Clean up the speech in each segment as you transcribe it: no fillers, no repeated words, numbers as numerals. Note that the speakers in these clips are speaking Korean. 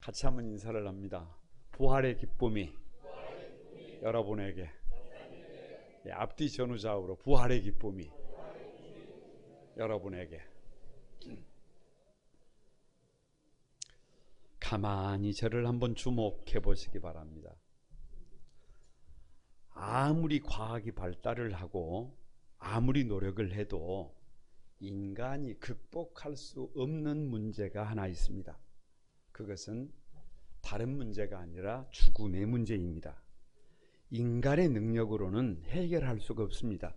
같이 한번 인사를 합니다. 부활의 기쁨이 여러분에게, 앞뒤 전후좌우로 부활의 기쁨이 여러분에게. 가만히 저를 한번 주목해 보시기 바랍니다. 아무리 과학이 발달을 하고 아무리 노력을 해도 인간이 극복할 수 없는 문제가 하나 있습니다. 그것은 다른 문제가 아니라 죽음의 문제입니다. 인간의 능력으로는 해결할 수가 없습니다.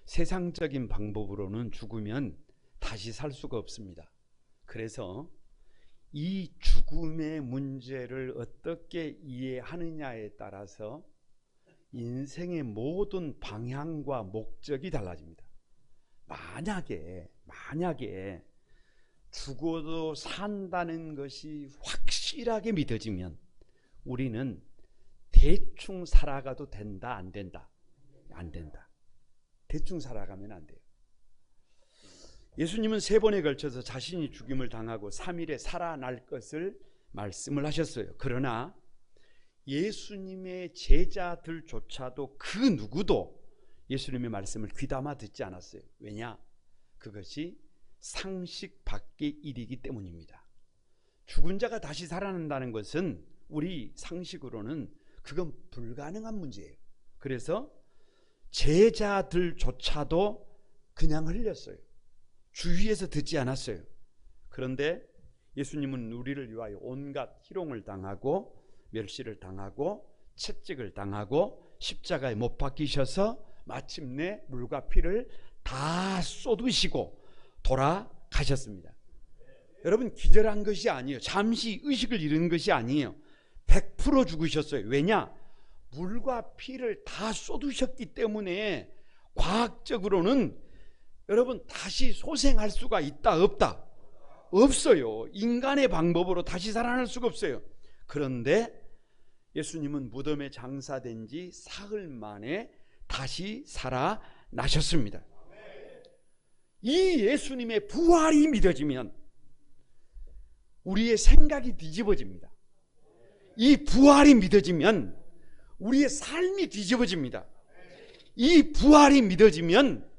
세상적인 방법으로는 죽으면 다시 살 수가 없습니다. 그래서 이 죽음의 문제를 어떻게 이해하느냐에 따라서 인생의 모든 방향과 목적이 달라집니다. 만약에 죽어도 산다는 것이 확실하게 믿어지면 우리는 대충 살아가도 된다, 안 된다? 안 된다. 대충 살아가면 안 돼요. 예수님은 3번에 걸쳐서 자신이 죽임을 당하고 3일에 살아날 것을 말씀을 하셨어요. 그러나 예수님의 제자들조차도 그 누구도 예수님의 말씀을 귀담아 듣지 않았어요. 왜냐? 그것이 상식 밖의 일이기 때문입니다. 죽은 자가 다시 살아난다는 것은 우리 상식으로는 그건 불가능한 문제예요. 그래서 제자들조차도 그냥 흘렸어요. 주위에서 듣지 않았어요. 그런데 예수님은 우리를 위하여 온갖 희롱을 당하고 멸시를 당하고 채찍을 당하고 십자가에 못 박히셔서 마침내 물과 피를 다 쏟으시고 돌아가셨습니다. 여러분, 기절한 것이 아니에요. 잠시 의식을 잃은 것이 아니에요. 100% 죽으셨어요. 왜냐? 물과 피를 다 쏟으셨기 때문에 과학적으로는 여러분 다시 소생할 수가 있다, 없다? 없어요. 인간의 방법으로 다시 살아날 수가 없어요. 그런데 예수님은 무덤에 장사된 지 사흘 만에 다시 살아나셨습니다. 이 예수님의 부활이 믿어지면 우리의 생각이 뒤집어집니다. 이 부활이 믿어지면 우리의 삶이 뒤집어집니다. 이 부활이 믿어지면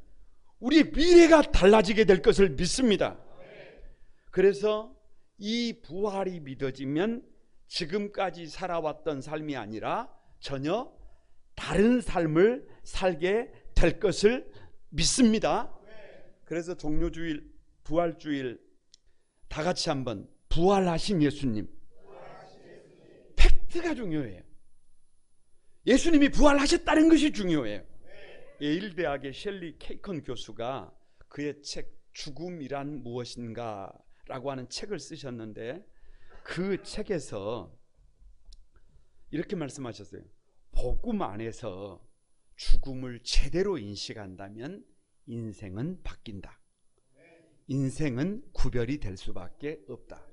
우리의 미래가 달라지게 될 것을 믿습니다. 그래서 이 부활이 믿어지면 지금까지 살아왔던 삶이 아니라 전혀 다른 삶을 살게 될 것을 믿습니다. 그래서 종료주일, 부활주일 다 같이 한번 부활하신 예수님. 팩트가 중요해요. 예수님이 부활하셨다는 것이 중요해요. 예일대학의 셸리 케이컨 교수가 그의 책 죽음이란 무엇인가 라고 하는 책을 쓰셨는데 그 책에서 이렇게 말씀하셨어요. 복음 안에서 죽음을 제대로 인식한다면 인생은 바뀐다. 인생은 구별이 될 수밖에 없다.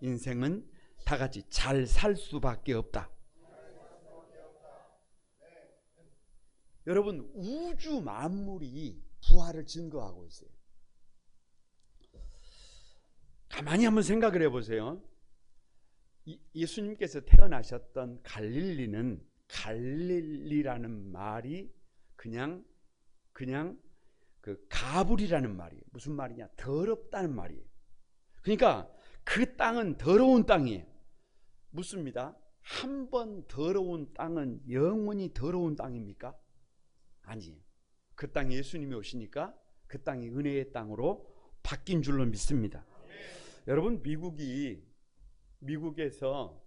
인생은 다 같이 잘 살 수밖에 없다. 여러분, 우주 만물이 부활을 증거하고 있어요. 가만히 한번 생각을 해보세요. 예수님께서 태어나셨던 갈릴리는, 갈릴리라는 말이 그냥 그 가불이라는 말이에요. 무슨 말이냐? 더럽다는 말이에요. 그러니까 그 땅은 더러운 땅이에요. 묻습니다. 한 번 더러운 땅은 영원히 더러운 땅입니까? 아니에요. 그 땅에 예수님이 오시니까 그 땅이 은혜의 땅으로 바뀐 줄로 믿습니다. 여러분, 미국에서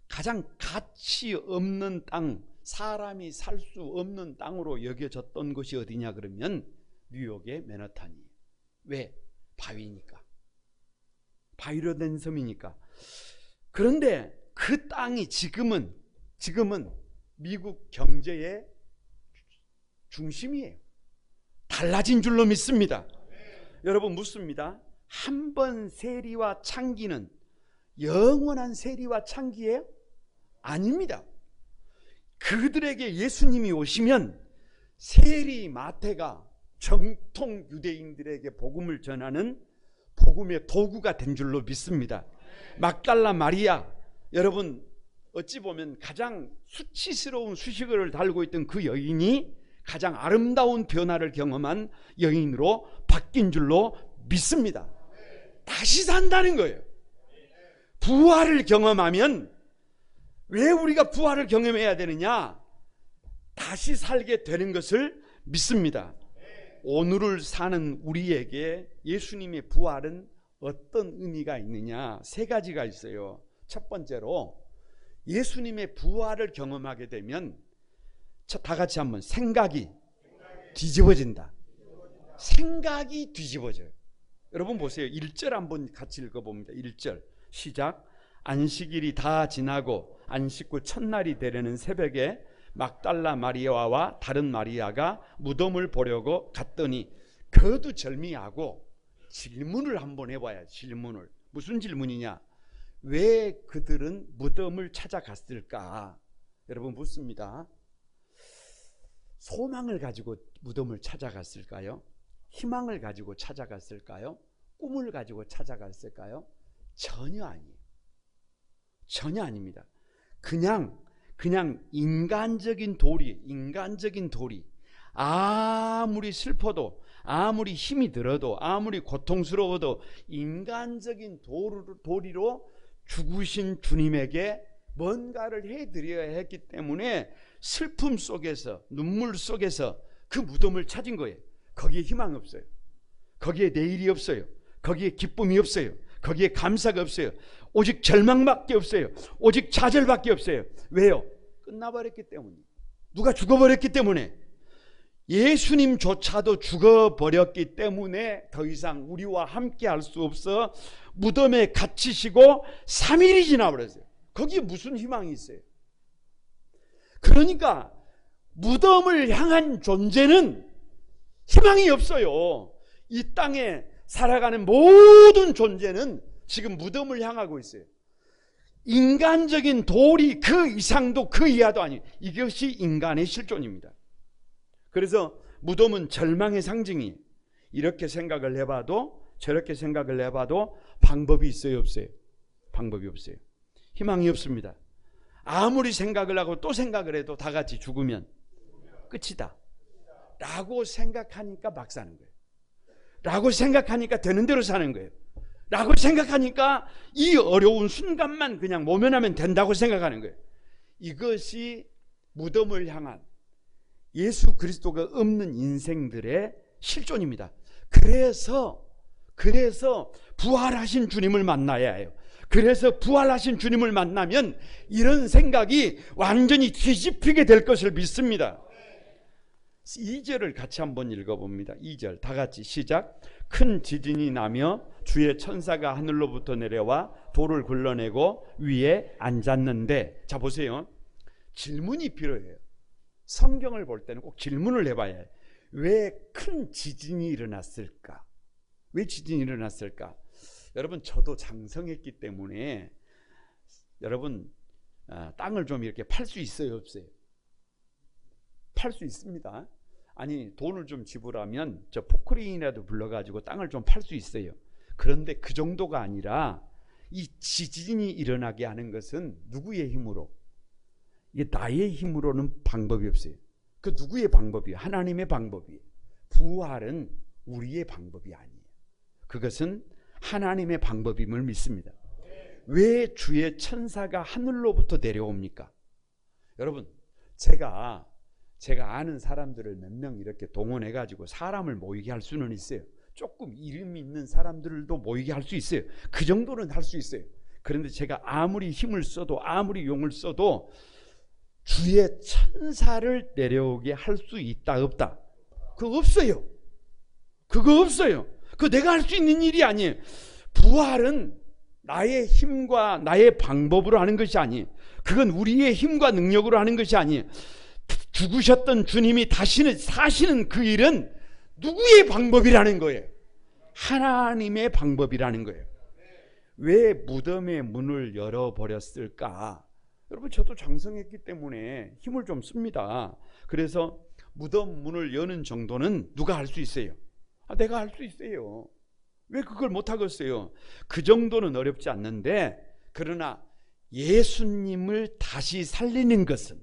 가장 가치 없는 땅, 사람이 살 수 없는 땅으로 여겨졌던 곳이 어디냐 그러면 뉴욕의 맨하탄이에요. 왜? 바위니까. 바위로 된 섬이니까. 그런데 그 땅이 지금은 미국 경제의 중심이에요. 달라진 줄로 믿습니다. 여러분, 묻습니다. 한 번 세리와 창기는 영원한 세리와 창기예요? 아닙니다. 그들에게 예수님이 오시면 세리 마태가 정통 유대인들에게 복음을 전하는 복음의 도구가 된 줄로 믿습니다. 막달라 마리아, 여러분 어찌 보면 가장 수치스러운 수식어를 달고 있던 그 여인이 가장 아름다운 변화를 경험한 여인으로 바뀐 줄로 믿습니다. 다시 산다는 거예요. 부활을 경험하면, 왜 우리가 부활을 경험해야 되느냐? 다시 살게 되는 것을 믿습니다. 오늘을 사는 우리에게 예수님의 부활은 어떤 의미가 있느냐? 세 가지가 있어요. 첫 번째로, 예수님의 부활을 경험하게 되면 다 같이 한번, 생각이 뒤집어진다. 생각이 뒤집어져요. 여러분 보세요. 1절 한번 같이 읽어봅니다. 1절 시작. 안식일이 다 지나고 안식 후 첫날이 되려는 새벽에 막달라 마리아와 다른 마리아가 무덤을 보려고 갔더니, 거두절미하고 질문을 한번 해봐야. 질문을. 무슨 질문이냐? 왜 그들은 무덤을 찾아갔을까? 여러분 묻습니다. 소망을 가지고 무덤을 찾아갔을까요? 희망을 가지고 찾아갔을까요? 꿈을 가지고 찾아갔을까요? 전혀 아니에요. 전혀 아닙니다. 그냥 인간적인 도리, 아무리 슬퍼도, 아무리 힘이 들어도, 아무리 고통스러워도 인간적인 도리로 죽으신 주님에게 뭔가를 해드려야 했기 때문에 슬픔 속에서, 눈물 속에서 그 무덤을 찾은 거예요. 거기에 희망 없어요. 거기에 내일이 없어요. 거기에 기쁨이 없어요. 거기에 감사가 없어요. 오직 절망밖에 없어요. 오직 좌절밖에 없어요. 왜요? 끝나버렸기 때문에. 누가 죽어버렸기 때문에. 예수님조차도 죽어버렸기 때문에 더 이상 우리와 함께 할 수 없어 무덤에 갇히시고 3일이 지나버렸어요. 거기에 무슨 희망이 있어요? 그러니까 무덤을 향한 존재는 희망이 없어요. 이 땅에 살아가는 모든 존재는 지금 무덤을 향하고 있어요. 인간적인 도리 그 이상도 그 이하도 아니에요. 이것이 인간의 실존입니다. 그래서 무덤은 절망의 상징이에요. 이렇게 생각을 해봐도 저렇게 생각을 해봐도 방법이 있어요, 없어요? 방법이 없어요. 희망이 없습니다. 아무리 생각을 하고 또 생각을 해도 다 같이 죽으면 끝이다 라고 생각하니까 막 사는 거예요. 라고 생각하니까 되는 대로 사는 거예요. 라고 생각하니까 이 어려운 순간만 그냥 모면하면 된다고 생각하는 거예요. 이것이 무덤을 향한 예수 그리스도가 없는 인생들의 실존입니다. 그래서 부활하신 주님을 만나야 해요. 그래서 부활하신 주님을 만나면 이런 생각이 완전히 뒤집히게 될 것을 믿습니다. 2절을 같이 한번 읽어봅니다. 2절 다 같이 시작. 큰 지진이 나며 주의 천사가 하늘로부터 내려와 돌을 굴러내고 위에 앉았는데, 자 보세요. 질문이 필요해요. 성경을 볼 때는 꼭 질문을 해봐야 해요. 왜 큰 지진이 일어났을까? 왜 지진이 일어났을까? 여러분 저도 장성했기 때문에 여러분 땅을 좀 이렇게 팔 수 있어요, 없어요? 팔 수 있습니다. 아니 돈을 좀 지불하면 저 포크레인이라도 불러가지고 땅을 좀 팔 수 있어요. 그런데 그 정도가 아니라 이 지진이 일어나게 하는 것은 누구의 힘으로? 이게 나의 힘으로는 방법이 없어요. 그 누구의 방법이에요? 하나님의 방법이에요. 부활은 우리의 방법이 아니에요. 그것은 하나님의 방법임을 믿습니다. 왜 주의 천사가 하늘로부터 내려옵니까? 여러분 제가 아는 사람들을 몇 명 이렇게 동원해 가지고 사람을 모이게 할 수는 있어요. 조금 이름 있는 사람들도 모이게 할 수 있어요. 그 정도는 할 수 있어요. 그런데 제가 아무리 힘을 써도 아무리 용을 써도 주의 천사를 내려오게 할 수 있다 없다? 그거 없어요. 그거 없어요. 그거 내가 할 수 있는 일이 아니에요. 부활은 나의 힘과 나의 방법으로 하는 것이 아니에요. 그건 우리의 힘과 능력으로 하는 것이 아니에요. 죽으셨던 주님이 다시는 사시는 그 일은 누구의 방법이라는 거예요? 하나님의 방법이라는 거예요. 왜 무덤의 문을 열어버렸을까? 여러분 저도 장성했기 때문에 힘을 좀 씁니다. 그래서 무덤 문을 여는 정도는 누가 할 수 있어요? 내가 할 수 있어요. 왜 그걸 못하겠어요? 그 정도는 어렵지 않는데, 그러나 예수님을 다시 살리는 것은,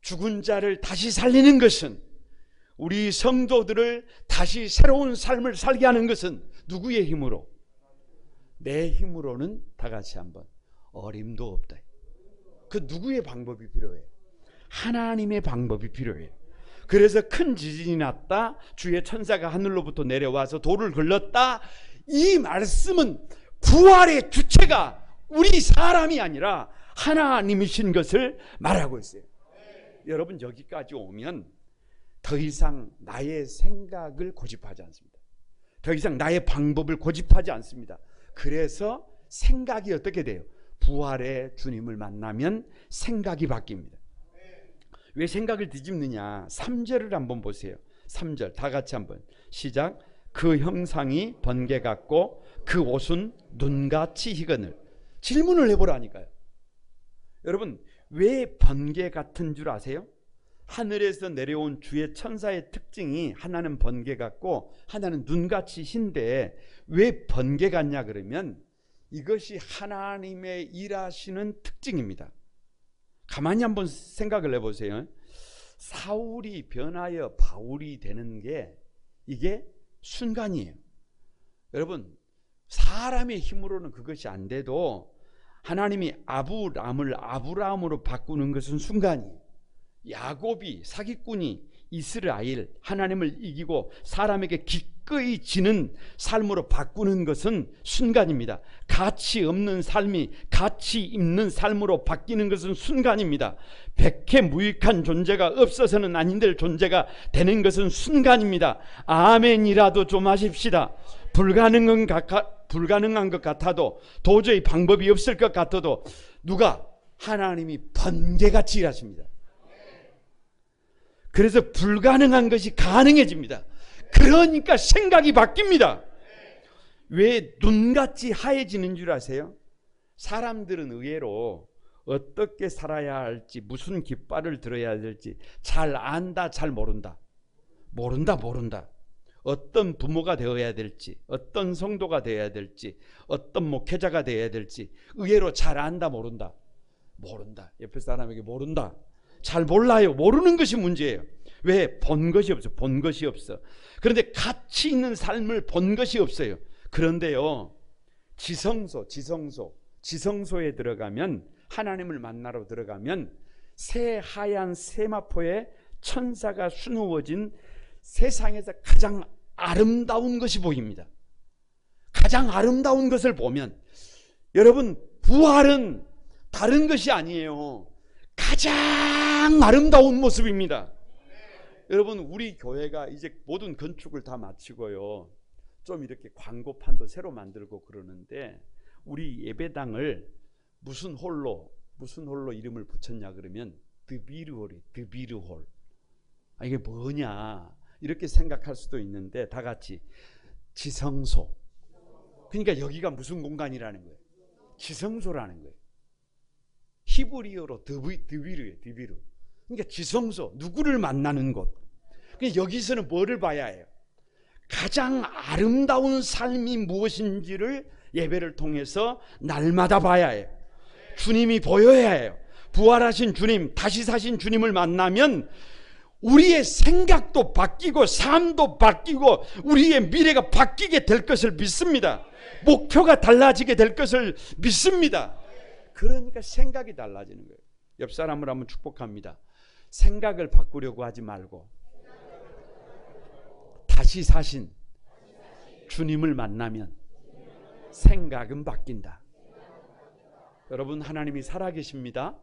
죽은 자를 다시 살리는 것은, 우리 성도들을 다시 새로운 삶을 살게 하는 것은 누구의 힘으로? 내 힘으로는 다 같이 한번 어림도 없다. 그 누구의 방법이 필요해? 하나님의 방법이 필요해요. 그래서 큰 지진이 났다, 주의 천사가 하늘로부터 내려와서 돌을 걸렀다. 이 말씀은 부활의 주체가 우리 사람이 아니라 하나님이신 것을 말하고 있어요. 여러분, 여기까지 오면 더 이상 나의 생각을 고집하지 않습니다. 더 이상 나의 방법을 고집하지 않습니다. 그래서 생각이 어떻게 돼요? 부활의 주님을 만나면 생각이 바뀝니다. 왜 생각을 뒤집느냐? 3절을 한번 보세요. 3절 다 같이 한번 시작. 그 형상이 번개 같고 그 옷은 눈같이 희거늘. 질문을 해보라니까요. 여러분, 왜 번개 같은 줄 아세요? 하늘에서 내려온 주의 천사의 특징이 하나는 번개 같고 하나는 눈같이 흰데, 왜 번개 같냐 그러면 이것이 하나님의 일하시는 특징입니다. 가만히 한번 생각을 해보세요. 사울이 변하여 바울이 되는 게 이게 순간이에요. 여러분, 사람의 힘으로는 그것이 안 돼도 하나님이 아브람을 아브라함으로 바꾸는 것은 순간이에요. 야곱이, 사기꾼이 이스라엘 하나님을 이기고 사람에게 기꺼이 지는 삶으로 바꾸는 것은 순간입니다. 가치 없는 삶이 가치 있는 삶으로 바뀌는 것은 순간입니다. 백해무익한 존재가 없어서는 안 될 존재가 되는 것은 순간입니다. 아멘이라도 좀 하십시다. 불가능한 것 같아도, 도저히 방법이 없을 것 같아도 누가? 하나님이 번개같이 일하십니다. 그래서 불가능한 것이 가능해집니다. 그러니까 생각이 바뀝니다. 왜 눈같이 하얘지는 줄 아세요? 사람들은 의외로 어떻게 살아야 할지, 무슨 깃발을 들어야 될지 잘 안다, 잘 모른다. 모른다. 어떤 부모가 되어야 될지, 어떤 성도가 되어야 될지, 어떤 목회자가 되어야 될지 의외로 잘 안다, 모른다. 옆에 사람에게 모른다. 잘 몰라요. 모르는 것이 문제예요. 왜? 본 것이 없어. 그런데 가치 있는 삶을 본 것이 없어요. 그런데요, 지성소에 들어가면, 하나님을 만나러 들어가면 새하얀 세마포에 천사가 수놓아진 세상에서 가장 아름다운 것이 보입니다. 가장 아름다운 것을 보면, 여러분, 부활은 다른 것이 아니에요. 가장 아름다운 모습입니다. 여러분, 우리 교회가 이제 모든 건축을 다 마치고요, 좀 이렇게 광고판도 새로 만들고 그러는데, 우리 예배당을 무슨 홀로 이름을 붙였냐 그러면 드비르홀. 이게 뭐냐 이렇게 생각할 수도 있는데, 다 같이 지성소. 그러니까 여기가 무슨 공간이라는 거예요? 지성소라는 거예요. 히브리어로 드비르예요. 그러니까 지성소, 누구를 만나는 곳. 그러니까 여기서는 뭐를 봐야 해요? 가장 아름다운 삶이 무엇인지를 예배를 통해서 날마다 봐야 해요. 주님이 보여야 해요. 부활하신 주님, 다시 사신 주님을 만나면 우리의 생각도 바뀌고 삶도 바뀌고 우리의 미래가 바뀌게 될 것을 믿습니다. 목표가 달라지게 될 것을 믿습니다. 그러니까 생각이 달라지는 거예요. 옆 사람을 한번 축복합니다. 생각을 바꾸려고 하지 말고 다시 사신 주님을 만나면 생각은 바뀐다. 여러분, 하나님이 살아계십니다.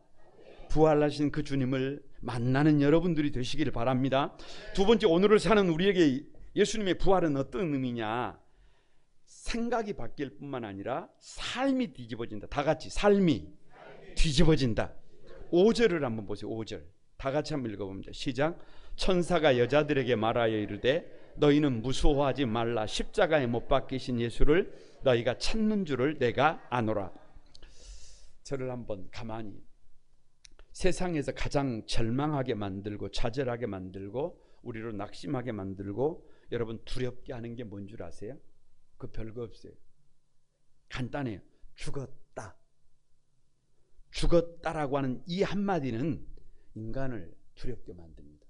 부활하신 그 주님을 만나는 여러분들이 되시기를 바랍니다. 두 번째, 오늘을 사는 우리에게 예수님의 부활은 어떤 의미냐? 생각이 바뀔 뿐만 아니라 삶이 뒤집어진다. 다 같이 삶이 뒤집어진다. 5절을 한번 보세요. 5절 다 같이 한번 읽어봅니다. 시작. 천사가 여자들에게 말하여 이르되 너희는 무서워하지 말라. 십자가에 못 박히신 예수를 너희가 찾는 줄을 내가 아노라. 저를 한번 가만히, 세상에서 가장 절망하게 만들고 좌절하게 만들고 우리로 낙심하게 만들고 여러분 두렵게 하는 게 뭔 줄 아세요? 그 별거 없어요. 간단해요. 죽었다. 죽었다라고 하는 이 한마디는 인간을 두렵게 만듭니다.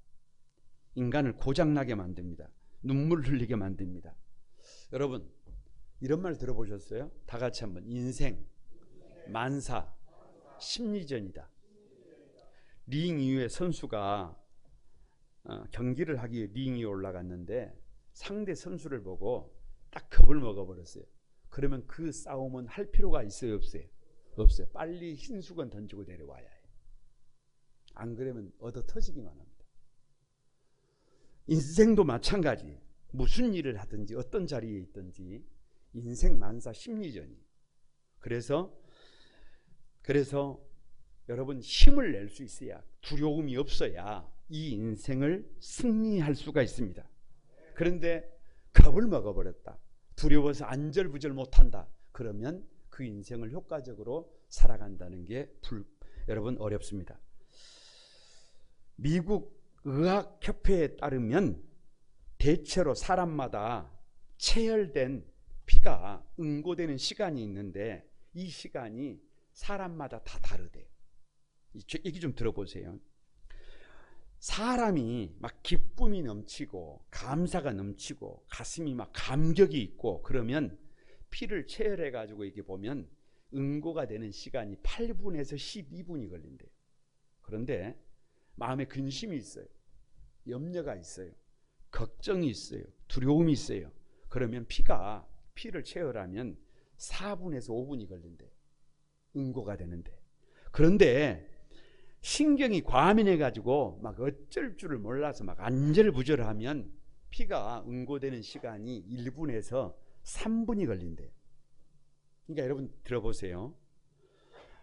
인간을 고장나게 만듭니다. 눈물 흘리게 만듭니다. 여러분, 이런 말 들어보셨어요? 다 같이 한번. 인생, 만사, 심리전이다. 링 위에 선수가 경기를 하기 위해 링 위에 올라갔는데 상대 선수를 보고 딱 겁을 먹어버렸어요. 그러면 그 싸움은 할 필요가 있어요, 없어요? 없어요. 빨리 흰 수건 던지고 내려와야 해요. 안 그러면 얻어 터지기만 합니다. 인생도 마찬가지. 무슨 일을 하든지 어떤 자리에 있든지 인생 만사 심리전이. 그래서 여러분, 힘을 낼 수 있어야, 두려움이 없어야 이 인생을 승리할 수가 있습니다. 그런데 겁을 먹어버렸다, 두려워서 안절부절 못한다, 그러면 그 인생을 효과적으로 살아간다는 게 여러분 어렵습니다. 미국 의학협회에 따르면 대체로 사람마다 체열된 피가 응고되는 시간이 있는데 이 시간이 사람마다 다 다르대요. 얘기 좀 들어보세요. 사람이 막 기쁨이 넘치고 감사가 넘치고 가슴이 막 감격이 있고 그러면 피를 체열해 가지고 이렇게 보면 응고가 되는 시간이 8분에서 12분이 걸린대요. 그런데 마음에 근심이 있어요. 염려가 있어요. 걱정이 있어요. 두려움이 있어요. 그러면 피를 체열하면 4분에서 5분이 걸린대요. 응고가 되는데. 그런데 신경이 과민해 가지고 막 어쩔 줄을 몰라서 막 안절부절하면 피가 응고되는 시간이 1분에서 3분이 걸린대요. 그러니까 여러분 들어보세요.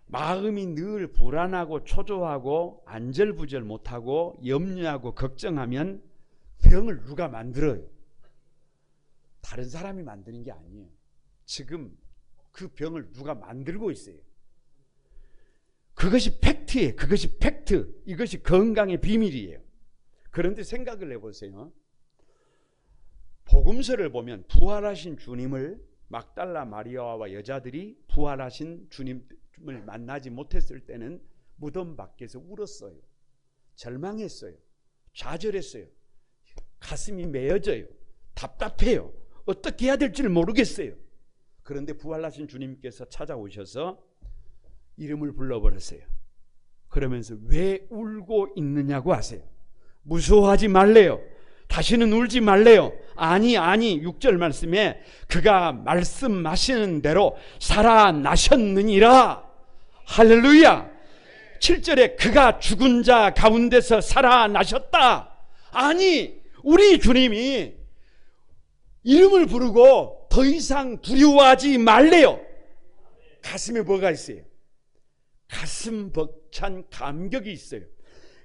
마음이 늘 불안하고 초조하고 안절부절 못하고 염려하고 걱정하면 병을 누가 만들어요? 다른 사람이 만드는 게 아니에요. 지금 그 병을 누가 만들고 있어요. 그것이 팩트예요. 그것이 팩트. 이것이 건강의 비밀이에요. 그런데 생각을 해보세요. 복음서를 보면 부활하신 주님을 막달라 마리아와 여자들이 부활하신 주님을 만나지 못했을 때는 무덤 밖에서 울었어요. 절망했어요. 좌절했어요. 가슴이 메어져요. 답답해요. 어떻게 해야 될지를 모르겠어요. 그런데 부활하신 주님께서 찾아오셔서 이름을 불러버렸어요. 그러면서 왜 울고 있느냐고 하세요. 무서워하지 말래요. 다시는 울지 말래요. 아니 6절 말씀에 그가 말씀하시는 대로 살아나셨느니라. 할렐루야. 7절에 그가 죽은 자 가운데서 살아나셨다. 아니 우리 주님이 이름을 부르고 더 이상 두려워하지 말래요. 가슴에 뭐가 있어요? 가슴 벅찬 감격이 있어요.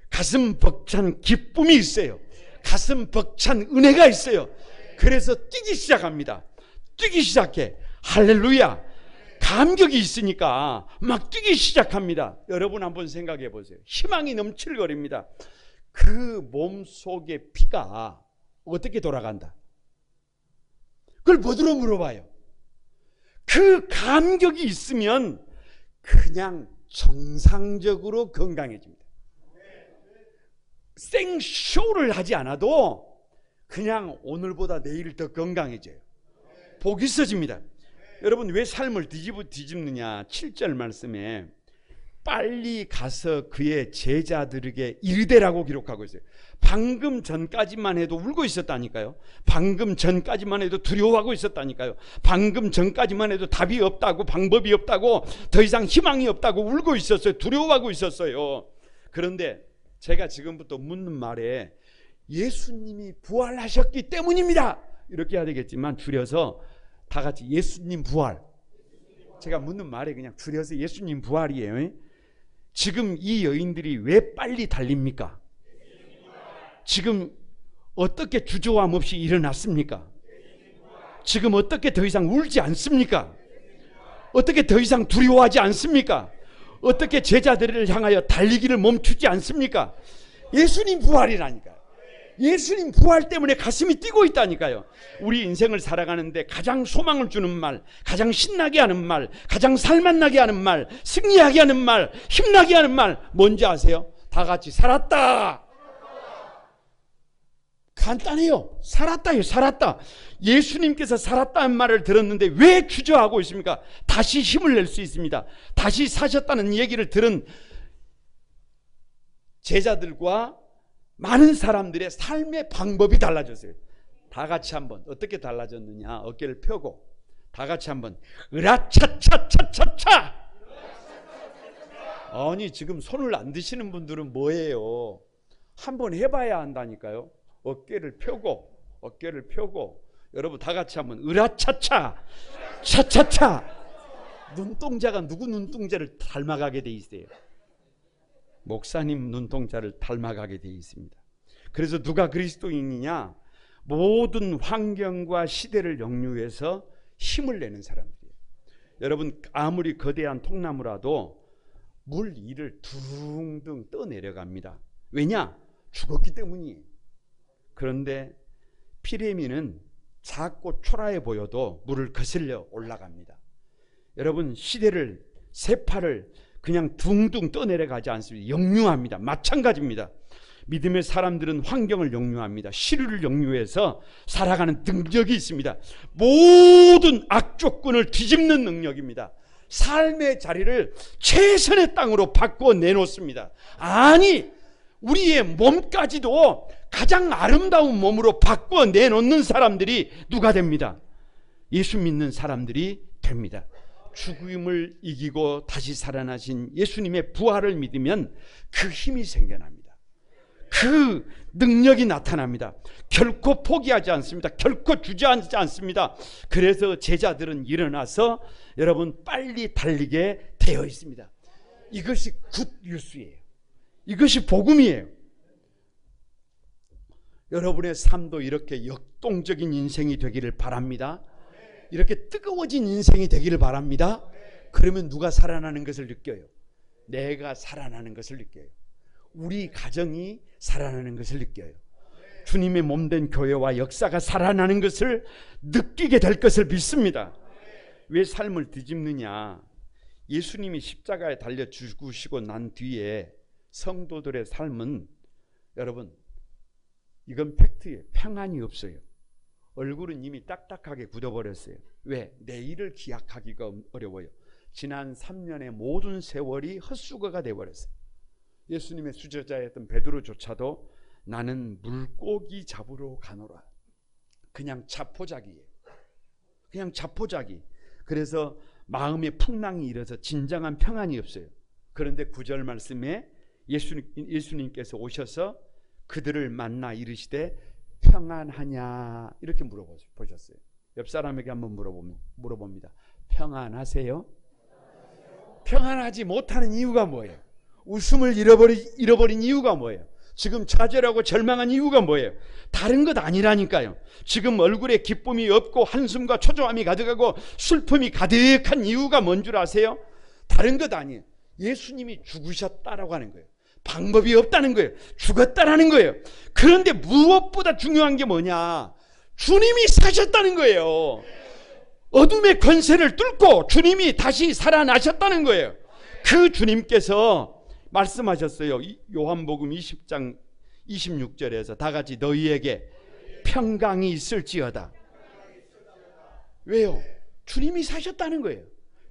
가슴 벅찬 기쁨이 있어요. 가슴 벅찬 은혜가 있어요. 그래서 뛰기 시작합니다. 뛰기 시작해. 할렐루야. 감격이 있으니까 막 뛰기 시작합니다. 여러분 한번 생각해 보세요. 희망이 넘칠거립니다. 그 몸속의 피가 어떻게 돌아간다? 그걸 뭐들어 물어봐요. 그 감격이 있으면 그냥 정상적으로 건강해집니다. 생쇼를 하지 않아도 그냥 오늘보다 내일 더 건강해져요. 복이 있어집니다. 여러분 왜 삶을 뒤집느냐? 7절 말씀에 빨리 가서 그의 제자들에게 이르되라고 기록하고 있어요. 방금 전까지만 해도 울고 있었다니까요. 방금 전까지만 해도 두려워하고 있었다니까요. 방금 전까지만 해도 답이 없다고, 방법이 없다고, 더 이상 희망이 없다고 울고 있었어요. 두려워하고 있었어요. 그런데 제가 지금부터 묻는 말에 예수님이 부활하셨기 때문입니다. 이렇게 해야 되겠지만 줄여서 다 같이 예수님 부활. 제가 묻는 말에 그냥 줄여서 예수님 부활이에요. 지금 이 여인들이 왜 빨리 달립니까? 지금 어떻게 주저함 없이 일어났습니까? 지금 어떻게 더 이상 울지 않습니까? 어떻게 더 이상 두려워하지 않습니까? 어떻게 제자들을 향하여 달리기를 멈추지 않습니까? 예수님 부활이라니까요. 예수님 부활 때문에 가슴이 뛰고 있다니까요. 우리 인생을 살아가는데 가장 소망을 주는 말, 가장 신나게 하는 말, 가장 살맛나게 하는 말, 승리하게 하는 말, 힘나게 하는 말 뭔지 아세요? 다 같이 살았다. 간단해요. 살았다요. 살았다. 예수님께서 살았다는 말을 들었는데 왜 주저하고 있습니까? 다시 힘을 낼 수 있습니다. 다시 사셨다는 얘기를 들은 제자들과 많은 사람들의 삶의 방법이 달라졌어요. 다 같이 한번 어떻게 달라졌느냐? 어깨를 펴고 다 같이 한번 으라차차차차차. 아니 지금 손을 안 드시는 분들은 뭐예요? 한번 해봐야 한다니까요. 어깨를 펴고 여러분 다 같이 한번 으라차차 차차차. 눈동자가 누구 눈동자를 닮아가게 돼 있어요? 목사님 눈동자를 닮아가게 돼 있습니다. 그래서 누가 그리스도인이냐? 모든 환경과 시대를 역류해서 힘을 내는 사람들이에요. 여러분 아무리 거대한 통나무라도 물 위를 둥둥 떠내려갑니다. 왜냐? 죽었기 때문이에요. 그런데 피레미는 작고 초라해 보여도 물을 거슬려 올라갑니다. 여러분 시대를 세파를 그냥 둥둥 떠내려가지 않습니다. 역류합니다. 마찬가지입니다. 믿음의 사람들은 환경을 역류합니다. 시류를 역류해서 살아가는 능력이 있습니다. 모든 악조건을 뒤집는 능력입니다. 삶의 자리를 최선의 땅으로 바꾸어 내놓습니다. 아니 우리의 몸까지도 가장 아름다운 몸으로 바꾸어 내놓는 사람들이 누가 됩니다? 예수 믿는 사람들이 됩니다. 죽음을 이기고 다시 살아나신 예수님의 부활을 믿으면 그 힘이 생겨납니다. 그 능력이 나타납니다. 결코 포기하지 않습니다. 결코 주저앉지 않습니다. 그래서 제자들은 일어나서 여러분 빨리 달리게 되어 있습니다. 이것이 굿뉴스예요. 이것이 복음이에요. 여러분의 삶도 이렇게 역동적인 인생이 되기를 바랍니다. 이렇게 뜨거워진 인생이 되기를 바랍니다. 그러면 누가 살아나는 것을 느껴요? 내가 살아나는 것을 느껴요. 우리 가정이 살아나는 것을 느껴요. 주님의 몸된 교회와 역사가 살아나는 것을 느끼게 될 것을 믿습니다. 왜 삶을 뒤집느냐? 예수님이 십자가에 달려 죽으시고 난 뒤에 성도들의 삶은 여러분 이건 팩트예요. 평안이 없어요. 얼굴은 이미 딱딱하게 굳어버렸어요. 왜? 내일을 기약하기가 어려워요. 지난 3년의 모든 세월이 헛수고가 되어버렸어요. 예수님의 수제자였던 베드로조차도 나는 물고기 잡으러 가노라. 그냥 자포자기예요. 그냥 자포자기. 그래서 마음에 풍랑이 일어서 진정한 평안이 없어요. 그런데 9절 말씀에 예수님께서 오셔서 그들을 만나 이르시되 평안하냐 이렇게 물어보셨어요. 옆 사람에게 한번 물어봅니다. 평안하세요? 평안하지 못하는 이유가 뭐예요? 웃음을 잃어버린 이유가 뭐예요? 지금 좌절하고 절망한 이유가 뭐예요? 다른 것 아니라니까요. 지금 얼굴에 기쁨이 없고 한숨과 초조함이 가득하고 슬픔이 가득한 이유가 뭔 줄 아세요? 다른 것 아니에요. 예수님이 죽으셨다라고 하는 거예요. 방법이 없다는 거예요. 죽었다라는 거예요. 그런데 무엇보다 중요한 게 뭐냐? 주님이 사셨다는 거예요. 어둠의 권세를 뚫고 주님이 다시 살아나셨다는 거예요. 그 주님께서 말씀하셨어요. 요한복음 20장 26절에서 다 같이 너희에게 평강이 있을지어다. 왜요? 주님이 사셨다는 거예요.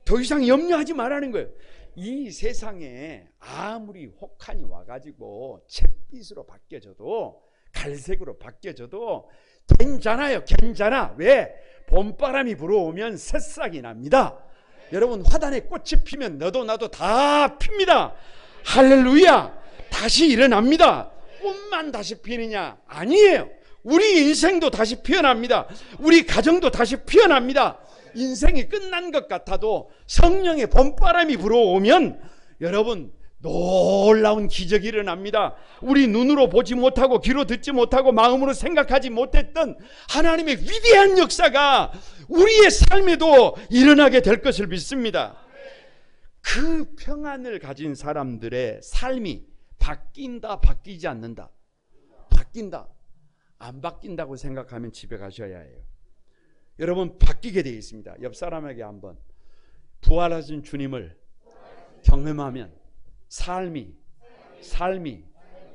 더 이상 염려하지 말라는 거예요. 이 세상에 아무리 혹한이 와가지고 잿빛으로 바뀌어져도 갈색으로 바뀌어져도 괜찮아요. 괜찮아. 왜? 봄바람이 불어오면 새싹이 납니다. 여러분 화단에 꽃이 피면 너도 나도 다 핍니다. 할렐루야. 다시 일어납니다. 꽃만 다시 피느냐? 아니에요. 우리 인생도 다시 피어납니다. 우리 가정도 다시 피어납니다. 인생이 끝난 것 같아도 성령의 봄바람이 불어오면 여러분 놀라운 기적이 일어납니다. 우리 눈으로 보지 못하고 귀로 듣지 못하고 마음으로 생각하지 못했던 하나님의 위대한 역사가 우리의 삶에도 일어나게 될 것을 믿습니다. 그 평안을 가진 사람들의 삶이 바뀐다, 바뀌지 않는다. 바뀐다. 안 바뀐다고 생각하면 집에 가셔야 해요. 여러분 바뀌게 되어 있습니다. 옆 사람에게 한번 부활하신 주님을 경험하면 삶이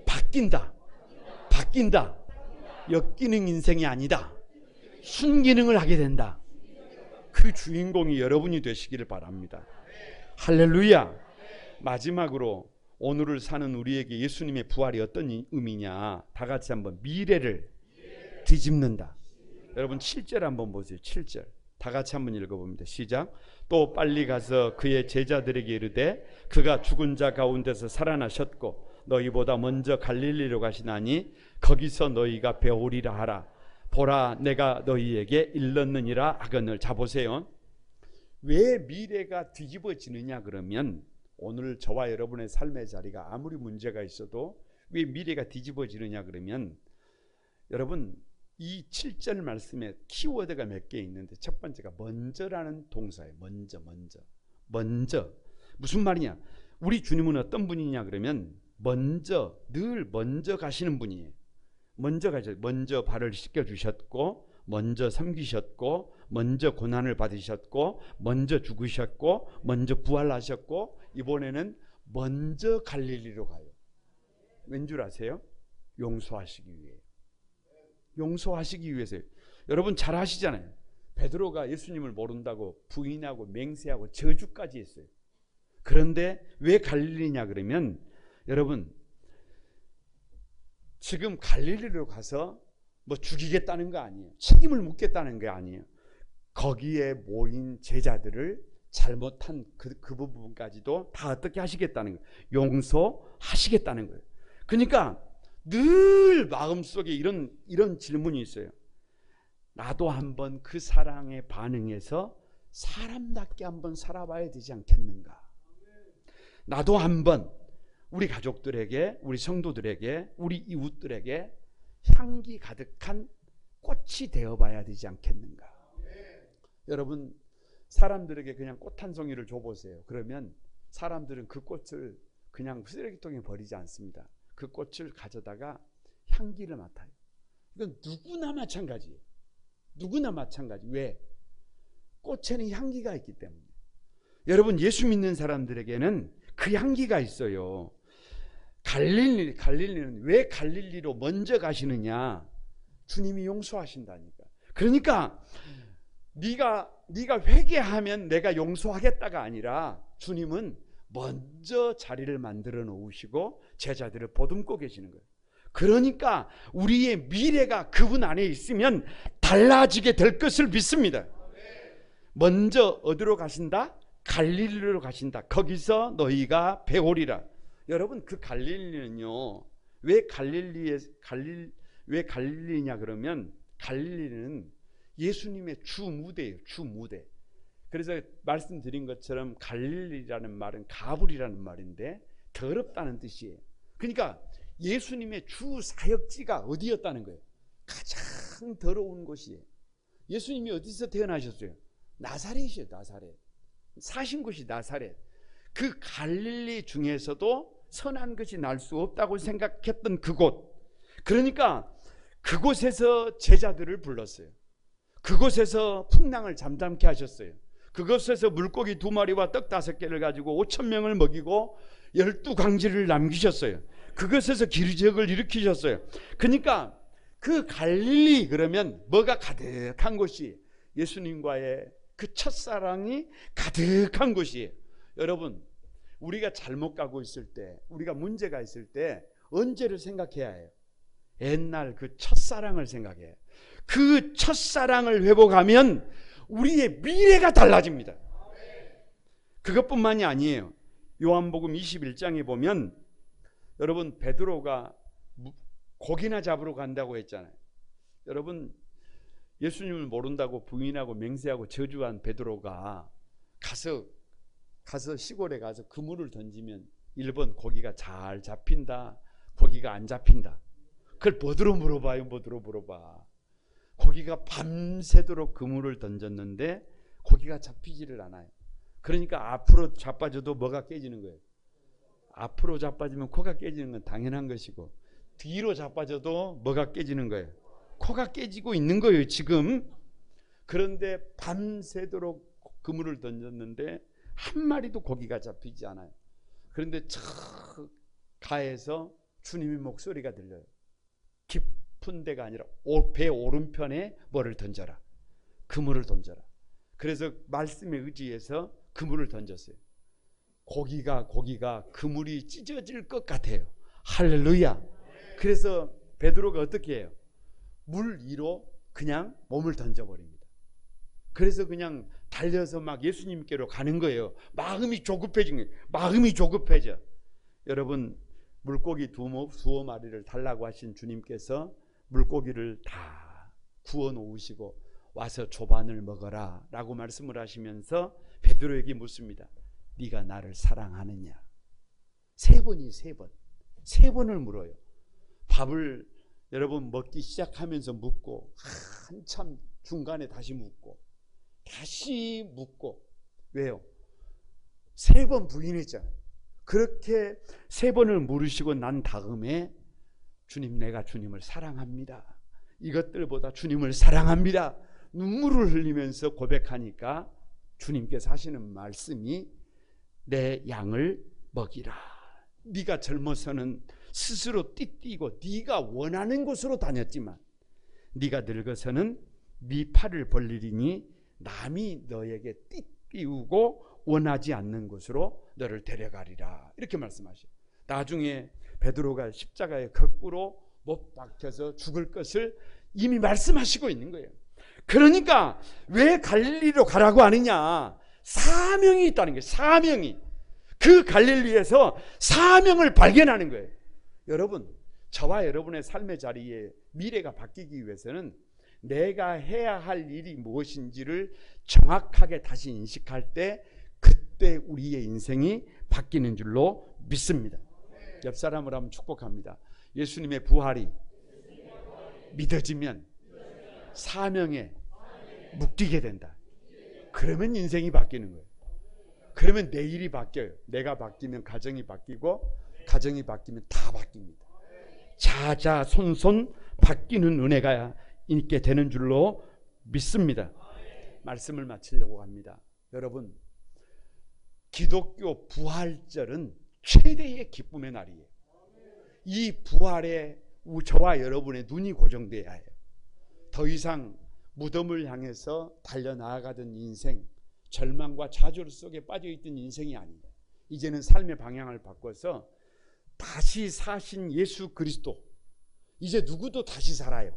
바뀐다. 역기능 인생이 아니다. 순기능을 하게 된다. 그 주인공이 여러분이 되시기를 바랍니다. 할렐루야. 마지막으로 오늘을 사는 우리에게 예수님의 부활이 어떤 의미냐, 다 같이 한번 미래를 뒤집는다. 여러분 7절 한번 보세요. 7절 다 같이 한번 읽어봅니다. 시작. 또 빨리 가서 그의 제자들에게 이르되 그가 죽은 자 가운데서 살아나셨고 너희보다 먼저 갈릴리로 가시나니 거기서 너희가 배우리라 하라. 보라 내가 너희에게 일렀느니라 하거늘. 자 보세요. 왜 미래가 뒤집어지느냐 그러면, 오늘 저와 여러분의 삶의 자리가 아무리 문제가 있어도 왜 미래가 뒤집어지느냐 그러면, 여러분 이 7절 말씀에 키워드가 몇 개 있는데 첫 번째가 먼저라는 동사예요. 먼저. 무슨 말이냐? 우리 주님은 어떤 분이냐 그러면 늘 먼저 가시는 분이에요. 먼저 발을 씻겨 주셨고, 먼저 섬기셨고, 먼저 고난을 받으셨고, 먼저 죽으셨고, 먼저 부활하셨고, 이번에는 먼저 갈릴리로 가요. 왠 줄 아세요? 용서하시기 위해서요. 여러분 잘 아시잖아요. 베드로가 예수님을 모른다고 부인하고 맹세하고 저주까지 했어요. 그런데 왜 갈릴리냐 그러면, 여러분 지금 갈릴리로 가서 뭐 죽이겠다는 거 아니에요. 책임을 묻겠다는 게 아니에요. 거기에 모인 제자들을 잘못한 그 부분까지도 다 어떻게 하시겠다는 거예요. 용서하시겠다는 거예요. 그러니까 늘 마음속에 이런 질문이 있어요. 나도 한번 그 사랑에 반응해서 사람답게 한번 살아봐야 되지 않겠는가. 나도 한번 우리 가족들에게, 우리 성도들에게, 우리 이웃들에게 향기 가득한 꽃이 되어봐야 되지 않겠는가. 여러분 사람들에게 그냥 꽃 한 송이를 줘보세요. 그러면 사람들은 그 꽃을 그냥 쓰레기통에 버리지 않습니다. 그 꽃을 가져다가 향기를 맡아요. 이건 누구나 마찬가지예요. 왜? 꽃에는 향기가 있기 때문에. 여러분 예수 믿는 사람들에게는 그 향기가 있어요. 갈릴리는 왜 갈릴리로 먼저 가시느냐? 주님이 용서하신다니까. 그러니까 네가 회개하면 내가 용서하겠다가 아니라 주님은 먼저 자리를 만들어 놓으시고 제자들을 보듬고 계시는 거예요. 그러니까 우리의 미래가 그분 안에 있으면 달라지게 될 것을 믿습니다. 먼저 어디로 가신다? 갈릴리로 가신다. 거기서 너희가 배우리라. 여러분 그 갈릴리는요, 왜 갈릴리냐 그러면, 갈릴리는 예수님의 주 무대예요. 그래서 말씀드린 것처럼 갈릴리라는 말은 가불이라는 말인데 더럽다는 뜻이에요. 그러니까 예수님의 주 사역지가 어디였다는 거예요? 가장 더러운 곳이에요. 예수님이 어디서 태어나셨어요? 나사렛이에요. 사신 곳이 나사렛. 그 갈릴리 중에서도 선한 것이 날 수 없다고 생각했던 그곳. 그러니까 그곳에서 제자들을 불렀어요. 그곳에서 풍랑을 잠잠케 하셨어요. 그곳에서 물고기 2마리와 떡 5개를 가지고 5,000명을 먹이고 12광지를 남기셨어요. 그곳에서 기적을 일으키셨어요. 그러니까 그 갈릴리 그러면 뭐가 가득한 곳이, 예수님과의 그 첫사랑이 가득한 곳이에요. 여러분 우리가 잘못 가고 있을 때, 우리가 문제가 있을 때 언제를 생각해야 해요? 옛날 그 첫사랑을 생각해요. 그 첫사랑을 회복하면 우리의 미래가 달라집니다. 그것뿐만이 아니에요. 요한복음 21장에 보면, 여러분 베드로가 고기나 잡으러 간다고 했잖아요. 여러분 예수님을 모른다고 부인하고 맹세하고 저주한 베드로가 가서 시골에 가서 그물을 던지면 1번 고기가 잘 잡힌다, 고기가 안 잡힌다. 그걸 뭐들어 물어봐요? 고기가 밤새도록 그물을 던졌는데 고기가 잡히지를 않아요. 그러니까 앞으로 자빠져도 뭐가 깨지는 거예요? 앞으로 자빠지면 코가 깨지는 건 당연한 것이고, 뒤로 자빠져도 뭐가 깨지는 거예요? 코가 깨지고 있는 거예요 지금. 그런데 밤새도록 그물을 던졌는데 한 마리도 고기가 잡히지 않아요. 그런데 저 가에서 주님의 목소리가 들려요. 깊은 데가 아니라 배 오른편에 뭐를 던져라, 그물을 던져라. 그래서 말씀에 의지해서 그물을 던졌어요. 고기가 그물이 찢어질 것 같아요. 할렐루야. 그래서 베드로가 어떻게 해요? 물 위로 그냥 몸을 던져버립니다. 그래서 그냥 달려서 막 예수님께로 가는 거예요. 마음이 조급해진 거예요. 마음이 조급해져. 여러분, 물고기 두어 마리를 달라고 하신 주님께서 물고기를 다 구워 놓으시고 와서 조반을 먹어라 라고 말씀을 하시면서 베드로에게 묻습니다. 네가 나를 사랑하느냐? 세 번을 물어요. 밥을 여러분 먹기 시작하면서 묻고 한참 중간에 다시 묻고 왜요? 3번 부인했잖아요. 그렇게 3번을 물으시고 난 다음에 주님, 내가 주님을 사랑합니다. 이것들보다 주님을 사랑합니다. 눈물을 흘리면서 고백하니까 주님께서 하시는 말씀이 내 양을 먹이라. 네가 젊어서는 스스로 띠띠고 네가 원하는 곳으로 다녔지만 네가 늙어서는 네 팔을 벌리리니 남이 너에게 띠띠우고 원하지 않는 곳으로 너를 데려가리라. 이렇게 말씀하셔요. 나중에 베드로가 십자가에 거꾸로 못 박혀서 죽을 것을 이미 말씀하시고 있는 거예요. 그러니까 왜 갈릴리로 가라고 하느냐? 사명이 있다는 거예요. 사명이. 그 갈릴리에서 사명을 발견하는 거예요. 여러분, 저와 여러분의 삶의 자리에 미래가 바뀌기 위해서는 내가 해야 할 일이 무엇인지를 정확하게 다시 인식할 때 그때 우리의 인생이 바뀌는 줄로 믿습니다. 옆 사람을 한번 축복합니다. 예수님의 부활이 믿어지면 사명에 묶이게 된다. 그러면 인생이 바뀌는 거예요. 그러면 내일이 바뀌어요. 내가 바뀌면 가정이 바뀌고, 가정이 바뀌면 다 바뀝니다. 자자손손 바뀌는 은혜가 있게 되는 줄로 믿습니다. 말씀을 마치려고 합니다. 여러분, 기독교 부활절은 최대의 기쁨의 날이에요. 이 부활에 저와 여러분의 눈이 고정돼야 해요. 더 이상 무덤을 향해서 달려나아가던 인생, 절망과 좌절 속에 빠져있던 인생이 아닙니다. 이제는 삶의 방향을 바꿔서 다시 사신 예수 그리스도, 이제 누구도 다시 살아요.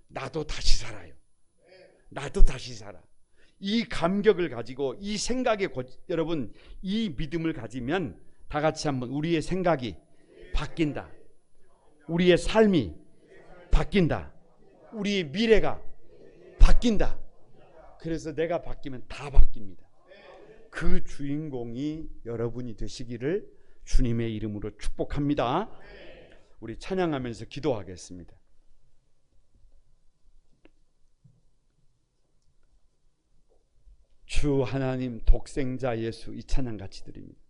나도 다시 살아요. 나도 다시 살아. 이 감격을 가지고 이 생각에 여러분, 이 믿음을 가지면 다 같이 한번 우리의 생각이 바뀐다. 우리의 삶이 바뀐다. 우리의 미래가 바뀐다. 그래서 내가 바뀌면 다 바뀝니다. 그 주인공이 여러분이 되시기를 주님의 이름으로 축복합니다. 우리 찬양하면서 기도하겠습니다. 주 하나님 독생자 예수, 이 찬양 같이 드립니다.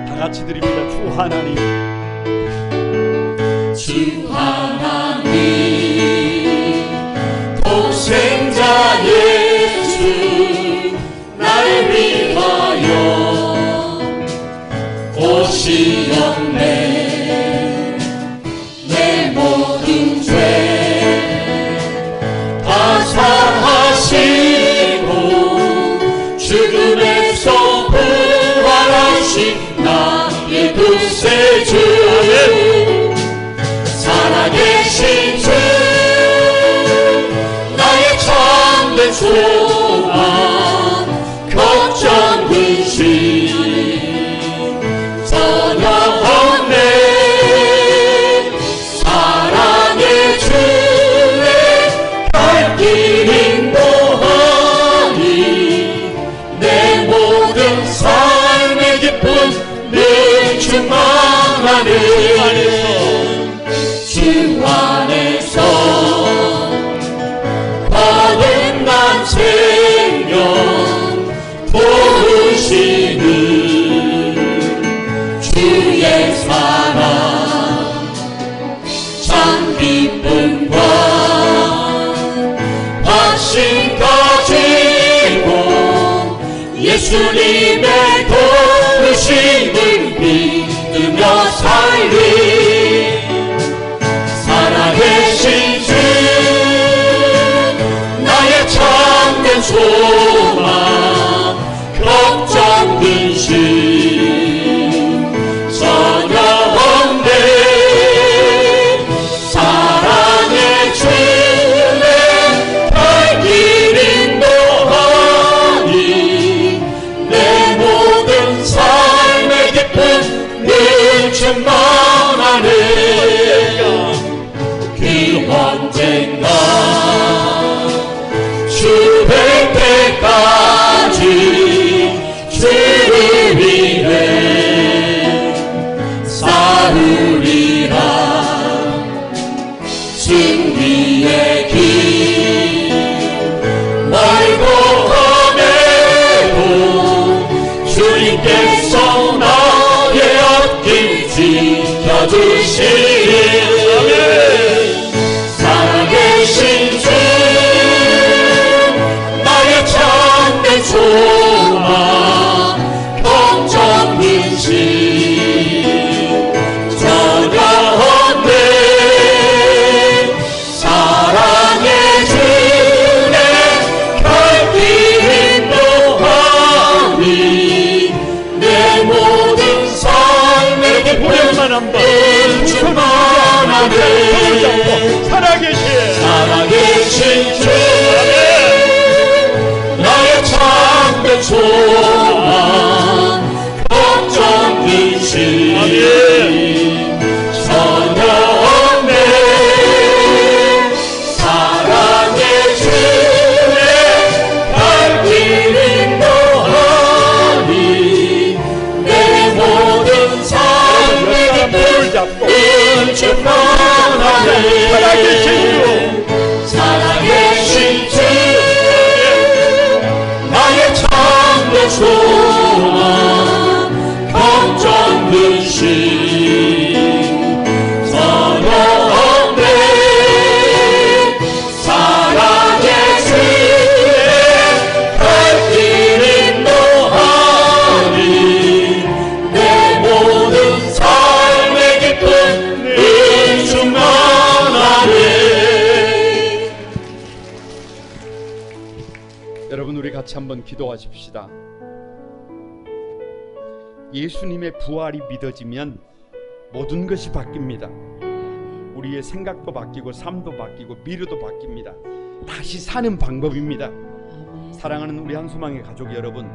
다 같이 드립니다. 주 하나님, 주 하나님 독생자 예수 날 위하여 오시었네. 내 모든 죄 다 사하시고 죽음에서 부활하신 나의 구세주, 살아계신 주, 나의 참된 소망, 걱정 근심 전혀 없네. 사랑의 주의 발길 인도하니 내 모든 삶의 기쁨 늘 충만하네. 주 안에서 주의 사랑 참 기쁨과 확신 가지고 예수님의 도우심을 믿으며 살리 살아계신 주 나의 참된 소망 걱정 근심 전혀 없네 사랑의 주의 발길 인도하니 내 모든 삶의 기쁨 늘 충만하네 그 언젠가 주 뵐 때까지 주를 위해 싸우리라 승리의 길 멀고 험해도 주님께서 나의 앞길 지켜주시리 살아계신 주 나의 참된 소망 걱정 근심 전혀 없네 사랑의 주의 갈길 인도하니 내 모든 삶의 기쁨 한번 충만하네 살아계신 주 나의 참된 소망 걱정 근심 전혀 없네 사랑의 주의 발길 인도하니 내 모든 삶의 기쁨 충만하네 살아계신 주 나의 참된 소망 걱정 근심 전혀 없네 사랑의 주의 발길 인도하니 내 모든 삶의 기쁨 늘 충만하네 여러분 우리 같이 한번 기도하십시다. 예수님의 부활이 믿어지면 모든 것이 바뀝니다. 우리의 생각도 바뀌고 삶도 바뀌고 미래도 바뀝니다. 다시 사는 방법입니다. 사랑하는 우리 한소망의 가족 여러분,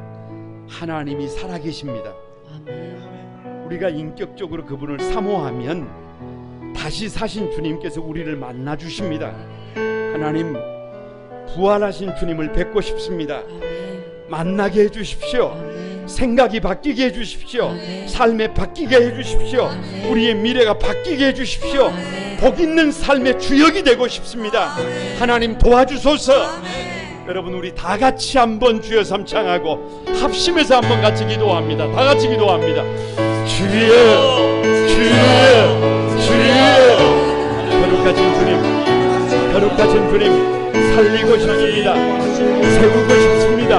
하나님이 살아계십니다. 우리가 인격적으로 그분을 사모하면 다시 사신 주님께서 우리를 만나 주십니다. 하나님, 부활하신 주님을 뵙고 싶습니다. 만나게 해주십시오. 생각이 바뀌게 해주십시오. 삶에 바뀌게 해주십시오. 우리의 미래가 바뀌게 해주십시오. 복 있는 삶의 주역이 되고 싶습니다. 하나님 도와주소서. 여러분 우리 다 같이 한번 주여 삼창하고 합심해서 한번 같이 기도합니다. 다 같이 기도합니다. 주여 주여 주여 거룩하신 주님, 거룩하신 주님 살리고 싶습니다. 세우고 싶습니다.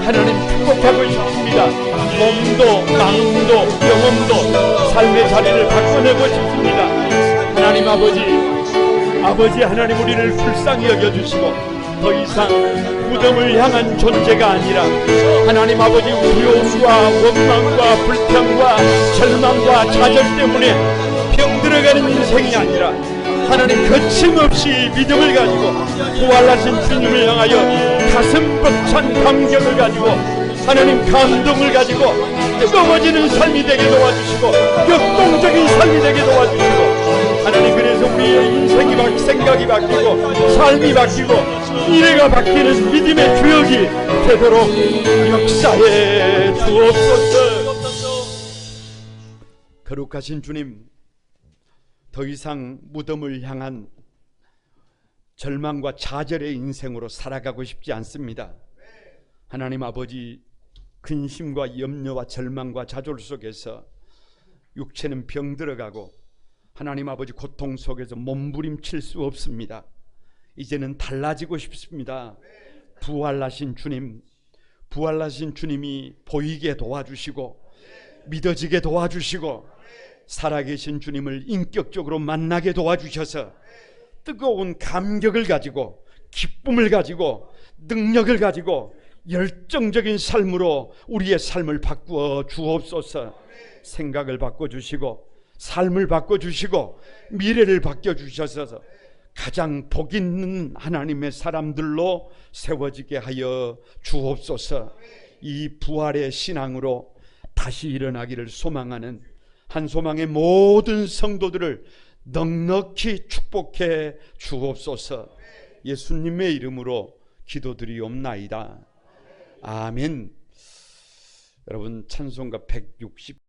하나님 축복하고 싶습니다. 몸도 마음도 영혼도 삶의 자리를 바꿔내고 싶습니다. 하나님 아버지 하나님 우리를 불쌍히 여겨주시고 더 이상 무덤을 향한 존재가 아니라 하나님 아버지 두려움과 원망과 불평과 절망과 좌절 때문에 병들어가는 인생이 아니라 하나님 거침없이 믿음을 가지고 부활하신 주님을 향하여 가슴 벅찬 감격을 가지고 하나님 감동을 가지고 뜨거워지는 삶이 되게 도와주시고 역동적인 삶이 되게 도와주시고 하나님 그래서 우리의 인생이 생각이 바뀌고 삶이 바뀌고 미래가 바뀌는 믿음의 주역이 되도록 역사해 주옵소서. 거룩하신 주님, 더 이상 무덤을 향한 절망과 좌절의 인생으로 살아가고 싶지 않습니다. 하나님 아버지, 근심과 염려와 절망과 좌절 속에서 육체는 병들어가고 하나님 아버지 고통 속에서 몸부림칠 수 없습니다. 이제는 달라지고 싶습니다. 부활하신 주님, 부활하신 주님이 보이게 도와주시고 믿어지게 도와주시고 살아계신 주님을 인격적으로 만나게 도와주셔서 뜨거운 감격을 가지고 기쁨을 가지고 능력을 가지고 열정적인 삶으로 우리의 삶을 바꾸어 주옵소서. 생각을 바꿔주시고 삶을 바꿔주시고 미래를 바꿔주셔서 가장 복 있는 하나님의 사람들로 세워지게 하여 주옵소서. 이 부활의 신앙으로 다시 일어나기를 소망하는 한소망의 모든 성도들을 넉넉히 축복해 주옵소서. 예수님의 이름으로 기도드리옵나이다. 아멘. 여러분, 찬송가 160